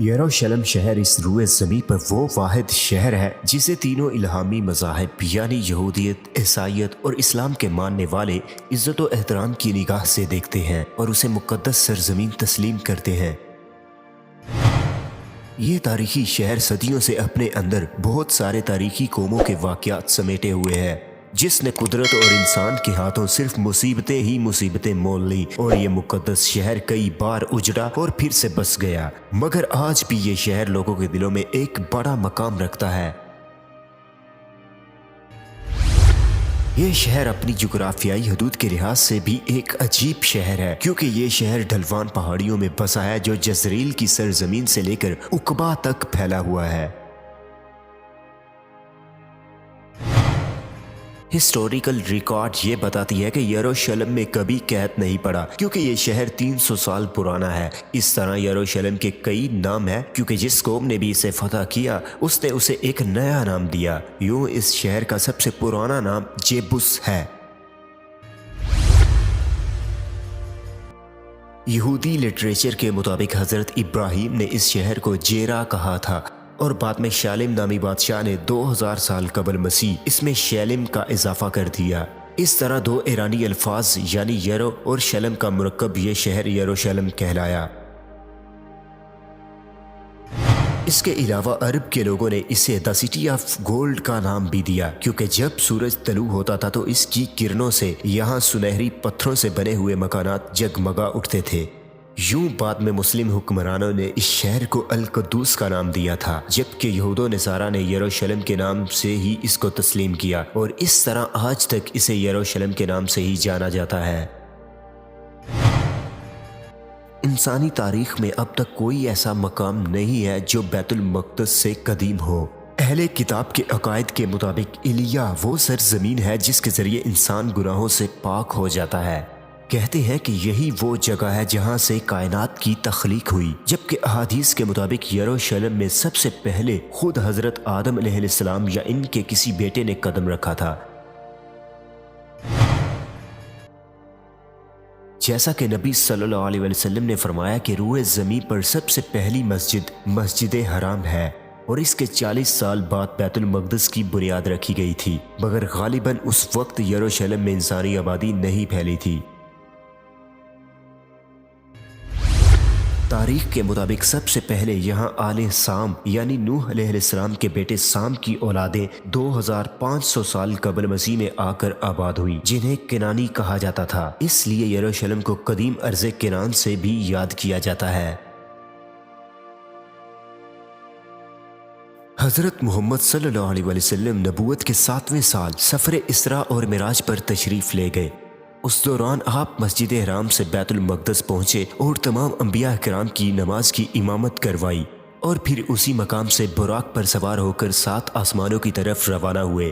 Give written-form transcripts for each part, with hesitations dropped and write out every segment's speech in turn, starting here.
یروشلم شہر اس روئے زمین پر وہ واحد شہر ہے جسے تینوں الہامی مذاہب یعنی یہودیت، عیسائیت اور اسلام کے ماننے والے عزت و احترام کی نگاہ سے دیکھتے ہیں اور اسے مقدس سرزمین تسلیم کرتے ہیں۔ یہ تاریخی شہر صدیوں سے اپنے اندر بہت سارے تاریخی قوموں کے واقعات سمیٹے ہوئے ہے، جس نے قدرت اور انسان کے ہاتھوں صرف مصیبتیں مول لی، اور یہ مقدس شہر کئی بار اجڑا اور پھر سے بس گیا، مگر آج بھی یہ شہر لوگوں کے دلوں میں ایک بڑا مقام رکھتا ہے۔ یہ شہر اپنی جغرافیائی حدود کے لحاظ سے بھی ایک عجیب شہر ہے، کیونکہ یہ شہر ڈھلوان پہاڑیوں میں بسا ہے جو جزریل کی سرزمین سے لے کر عقبہ تک پھیلا ہوا ہے۔ ہسٹوریکل ریکارڈ یہ بتاتی ہے کہ یروشلم میں کبھی قحط نہیں پڑا، کیونکہ یہ شہر 300 سال پرانا ہے۔ اس طرح یروشلم کے کئی نام ہیں، کیونکہ جس قوم نے بھی اسے فتح کیا اس نے اسے ایک نیا نام دیا۔ یوں اس شہر کا سب سے پرانا نام جیبوس ہے۔ یہودی لٹریچر کے مطابق حضرت ابراہیم نے اس شہر کو جیرا کہا تھا، اور بعد میں شالم نامی بادشاہ نے 2000 سال قبل مسیح اس میں شیلم کا اضافہ کر دیا۔ اس طرح دو ایرانی الفاظ یعنی یرو اور شلم کا مرکب یہ شہر یروشلم کہلایا۔ اس کے علاوہ عرب کے لوگوں نے اسے دی سٹی آف گولڈ کا نام بھی دیا، کیونکہ جب سورج طلوع ہوتا تھا تو اس کی کرنوں سے یہاں سنہری پتھروں سے بنے ہوئے مکانات جگمگا اٹھتے تھے۔ یوں بعد میں مسلم حکمرانوں نے اس شہر کو القدوس کا نام دیا تھا، جبکہ یہود و نصارہ نے یروشلم کے نام سے ہی اس کو تسلیم کیا، اور اس طرح آج تک اسے یروشلم کے نام سے ہی جانا جاتا ہے۔ انسانی تاریخ میں اب تک کوئی ایسا مقام نہیں ہے جو بیت المقدس سے قدیم ہو۔ اہل کتاب کے عقائد کے مطابق ایلیا وہ سرزمین ہے جس کے ذریعے انسان گناہوں سے پاک ہو جاتا ہے۔ کہتے ہیں کہ یہی وہ جگہ ہے جہاں سے کائنات کی تخلیق ہوئی، جبکہ احادیث کے مطابق یروشلم میں سب سے پہلے خود حضرت آدم علیہ السلام یا ان کے کسی بیٹے نے قدم رکھا تھا۔ جیسا کہ نبی صلی اللہ علیہ وسلم نے فرمایا کہ روئے زمین پر سب سے پہلی مسجد مسجد حرام ہے، اور اس کے 40 سال بعد بیت المقدس کی بنیاد رکھی گئی تھی، مگر غالباً اس وقت یروشلم میں انسانی آبادی نہیں پھیلی تھی۔ تاریخ کے مطابق سب سے پہلے یہاں آل سام یعنی نوح علیہ السلام کے بیٹے سام کی اولادیں 2500 سال قبل مسیح میں آ کر آباد ہوئی، جنہیں کنانی کہا جاتا تھا۔ اس لیے یروشلم کو قدیم ارض کنان سے بھی یاد کیا جاتا ہے۔ حضرت محمد صلی اللہ علیہ وسلم نبوت کے 7ویں سال سفر اسراء اور معراج پر تشریف لے گئے۔ اس دوران آپ مسجد حرام سے بیت المقدس پہنچے اور تمام انبیاء کرام کی نماز کی امامت کروائی، اور پھر اسی مقام سے براق پر سوار ہو کر 7 آسمانوں کی طرف روانہ ہوئے۔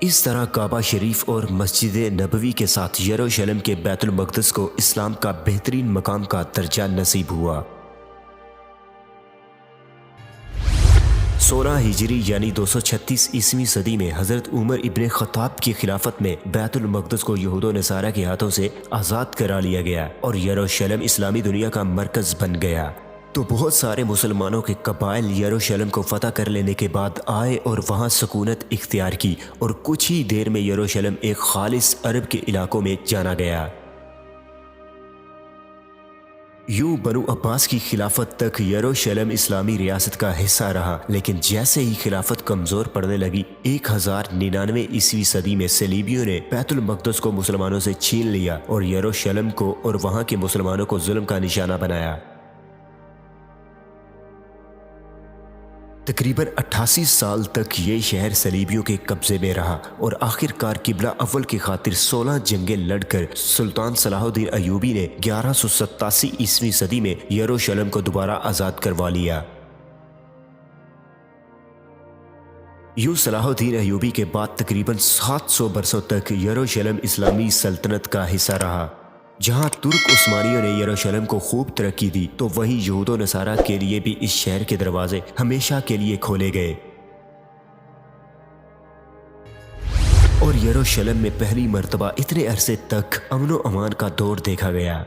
اس طرح کعبہ شریف اور مسجد نبوی کے ساتھ یروشلم کے بیت المقدس کو اسلام کا بہترین مقام کا درجہ نصیب ہوا۔ 16 ہجری یعنی 236 عیسوی صدی میں حضرت عمر ابن خطاب کی خلافت میں بیت المقدس کو یہود و نصارہ کے ہاتھوں سے آزاد کرا لیا گیا، اور یروشلم اسلامی دنیا کا مرکز بن گیا۔ تو بہت سارے مسلمانوں کے قبائل یروشلم کو فتح کر لینے کے بعد آئے اور وہاں سکونت اختیار کی، اور کچھ ہی دیر میں یروشلم ایک خالص عرب کے علاقوں میں جانا گیا۔ یوں بنو عباس کی خلافت تک یروشلم اسلامی ریاست کا حصہ رہا، لیکن جیسے ہی خلافت کمزور پڑنے لگی 1099 عیسوی صدی میں صلیبیوں نے بیت المقدس کو مسلمانوں سے چھین لیا اور یروشلم کو اور وہاں کے مسلمانوں کو ظلم کا نشانہ بنایا۔ تقریباً 88 سال تک یہ شہر صلیبیوں کے قبضے میں رہا، اور آخر کار قبلہ اول کی خاطر 16 جنگیں لڑ کر سلطان صلاح الدین ایوبی نے 1187 عیسوی صدی میں یروشلم کو دوبارہ آزاد کروا لیا۔ یوں صلاح الدین ایوبی کے بعد تقریباً 700 برسوں تک یروشلم اسلامی سلطنت کا حصہ رہا۔ جہاں ترک عثمانیوں نے یروشلم کو خوب ترقی دی، تو وہیں یہود و نصارہ کے لیے بھی اس شہر کے دروازے ہمیشہ کے لیے کھولے گئے، اور یروشلم میں پہلی مرتبہ اتنے عرصے تک امن و امان کا دور دیکھا گیا۔